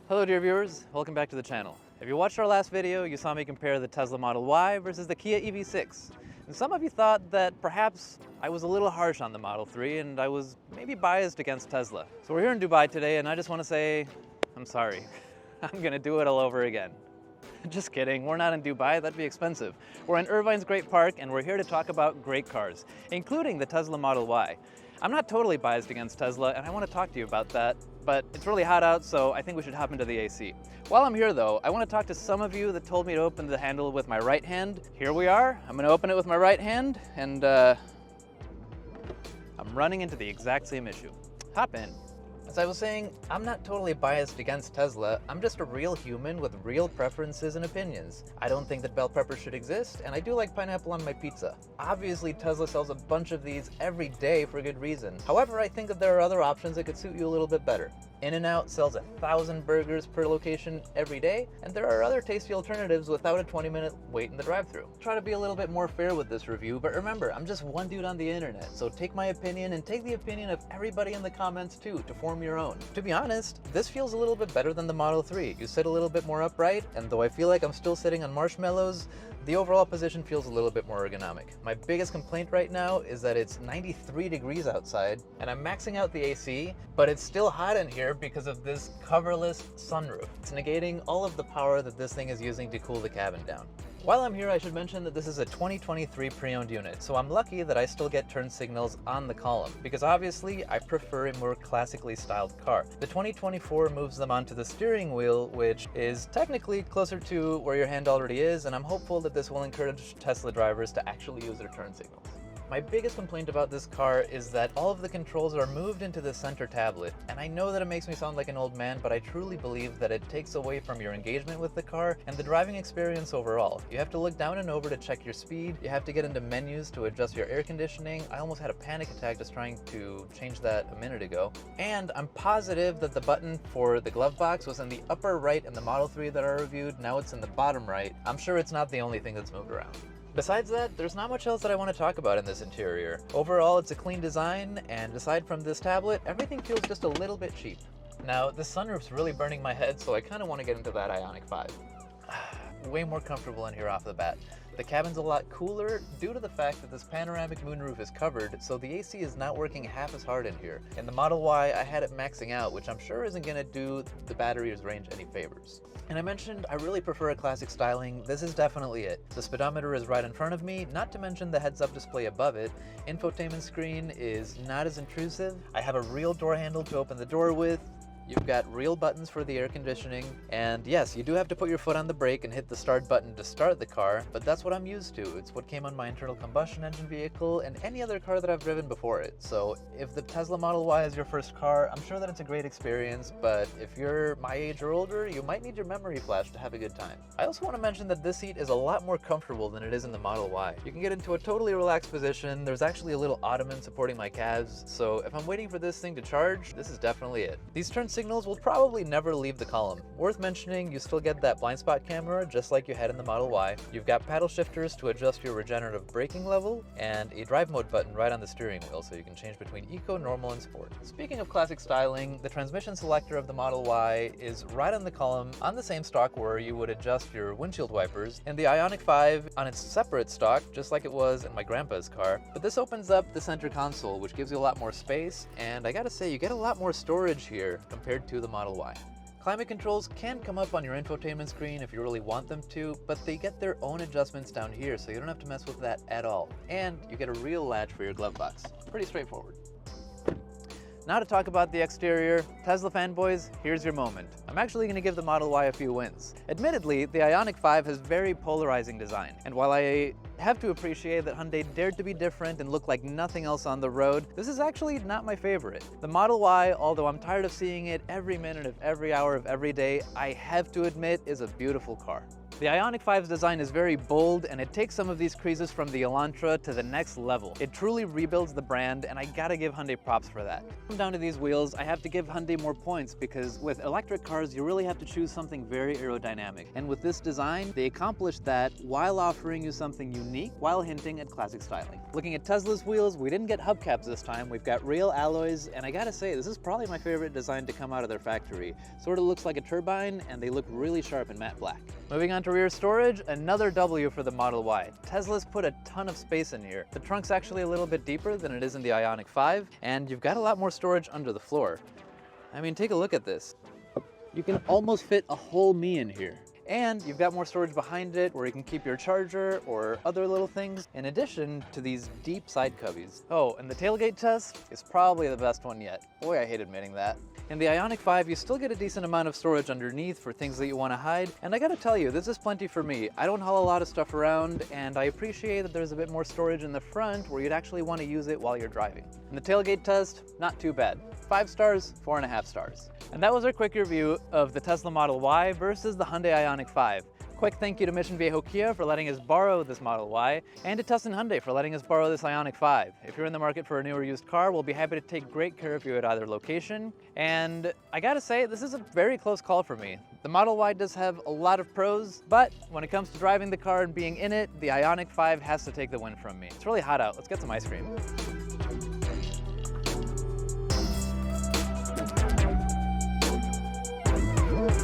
Hello dear viewers, welcome back to the channel. If you watched our last video, you saw me compare the Tesla Model Y versus the Kia EV6. And some of you thought that perhaps I was a little harsh on the Model 3 and I was maybe biased against Tesla. So we're here in Dubai today and I just want to say, I'm sorry. I'm gonna do it all over again. Just kidding, we're not in Dubai, that'd be expensive. We're in Irvine's Great Park and we're here to talk about great cars, including the Tesla Model Y. I'm not totally biased against Tesla and I want to talk to you about that, but it's really hot out, so I think we should hop into the AC. While I'm here though, I want to talk to some of you that told me to open the handle with my right hand. Here we are, I'm gonna open it with my right hand and I'm running into the exact same issue. Hop in. As I was saying, I'm not totally biased against Tesla, I'm just a real human with real preferences and opinions. I don't think that bell peppers should exist, and I do like pineapple on my pizza. Obviously, Tesla sells a bunch of these every day for good reason. However, I think that there are other options that could suit you a little bit better. In-N-Out sells 1,000 burgers per location every day, and there are other tasty alternatives without a 20-minute wait in the drive-thru. Try to be a little bit more fair with this review, but remember, I'm just one dude on the internet, so take my opinion and take the opinion of everybody in the comments too to form your own. To be honest, this feels a little bit better than the Model 3. You sit a little bit more upright, and though I feel like I'm still sitting on marshmallows, the overall position feels a little bit more ergonomic. My biggest complaint right now is that it's 93 degrees outside, and I'm maxing out the AC, but it's still hot in here because of this coverless sunroof. It's negating all of the power that this thing is using to cool the cabin down. While I'm here, I should mention that this is a 2023 pre-owned unit, so I'm lucky that I still get turn signals on the column, because obviously I prefer a more classically styled car. The 2024 moves them onto the steering wheel, which is technically closer to where your hand already is, and I'm hopeful that this will encourage Tesla drivers to actually use their turn signals. My biggest complaint about this car is that all of the controls are moved into the center tablet, and I know that it makes me sound like an old man, but I truly believe that it takes away from your engagement with the car and the driving experience overall. You have to look down and over to check your speed, you have to get into menus to adjust your air conditioning. I almost had a panic attack just trying to change that a minute ago. And I'm positive that the button for the glove box was in the upper right in the Model 3 that I reviewed, now it's in the bottom right. I'm sure it's not the only thing that's moved around. Besides that, there's not much else that I want to talk about in this interior. Overall, it's a clean design, and aside from this tablet, everything feels just a little bit cheap. Now, this sunroof's really burning my head, so I kind of want to get into that IONIQ 5. Way more comfortable in here off the bat. The cabin's a lot cooler due to the fact that this panoramic moonroof is covered, so the AC is not working half as hard in here. In the Model Y, I had it maxing out, which I'm sure isn't going to do the battery's range any favors. And I mentioned I really prefer a classic styling. This is definitely it. The speedometer is right in front of me, not to mention the heads-up display above it. Infotainment screen is not as intrusive. I have a real door handle to open the door with. You've got real buttons for the air conditioning, and yes, you do have to put your foot on the brake and hit the start button to start the car, but that's what I'm used to. It's what came on my internal combustion engine vehicle and any other car that I've driven before it. So if the Tesla Model Y is your first car, I'm sure that it's a great experience, but if you're my age or older, you might need your memory flash to have a good time. I also want to mention that this seat is a lot more comfortable than it is in the Model Y. You can get into a totally relaxed position. There's actually a little ottoman supporting my calves, so if I'm waiting for this thing to charge, this is definitely it. These turn signals will probably never leave the column. Worth mentioning, you still get that blind spot camera just like you had in the Model Y. You've got paddle shifters to adjust your regenerative braking level, and a drive mode button right on the steering wheel so you can change between eco, normal, and sport. Speaking of classic styling, the transmission selector of the Model Y is right on the column on the same stalk where you would adjust your windshield wipers. In the IONIQ 5 on its separate stalk, just like it was in my grandpa's car. But this opens up the center console, which gives you a lot more space, and I gotta say, you get a lot more storage here compared to the Model Y. Climate controls can come up on your infotainment screen if you really want them to, but they get their own adjustments down here, so you don't have to mess with that at all. And you get a real latch for your glove box. Pretty straightforward. Now to talk about the exterior, Tesla fanboys, here's your moment. I'm actually going to give the Model Y a few wins. Admittedly, the IONIQ 5 has very polarizing design, and while I have to appreciate that Hyundai dared to be different and look like nothing else on the road, this is actually not my favorite. The Model Y, although I'm tired of seeing it every minute of every hour of every day, I have to admit is a beautiful car. The IONIQ 5's design is very bold, and it takes some of these creases from the Elantra to the next level. It truly rebuilds the brand, and I gotta give Hyundai props for that. Down to these wheels, I have to give Hyundai more points because with electric cars, you really have to choose something very aerodynamic. And with this design, they accomplished that while offering you something unique while hinting at classic styling. Looking at Tesla's wheels, we didn't get hubcaps this time. We've got real alloys, and I gotta say, this is probably my favorite design to come out of their factory. Sort of looks like a turbine, and they look really sharp in matte black. Moving on to rear storage, another W for the Model Y. Tesla's put a ton of space in here. The trunk's actually a little bit deeper than it is in the IONIQ 5, and you've got a lot more storage under the floor. I mean, take a look at this. You can almost fit a whole me in here. And you've got more storage behind it where you can keep your charger or other little things, in addition to these deep side cubbies. Oh, and the tailgate test is probably the best one yet. Boy, I hate admitting that. In the IONIQ 5, you still get a decent amount of storage underneath for things that you want to hide, and I gotta tell you, this is plenty for me. I don't haul a lot of stuff around, and I appreciate that there's a bit more storage in the front where you'd actually want to use it while you're driving. And the tailgate test, not too bad. 5 stars, 4.5 stars. And that was our quick review of the Tesla Model Y versus the Hyundai IONIQ 5. Quick thank you to Mission Viejo Kia for letting us borrow this Model Y, and to Tustin Hyundai for letting us borrow this IONIQ 5. If you're in the market for a new or used car, we'll be happy to take great care of you at either location. And I gotta say, this is a very close call for me. The Model Y does have a lot of pros, but when it comes to driving the car and being in it, the IONIQ 5 has to take the win from me. It's really hot out. Let's get some ice cream.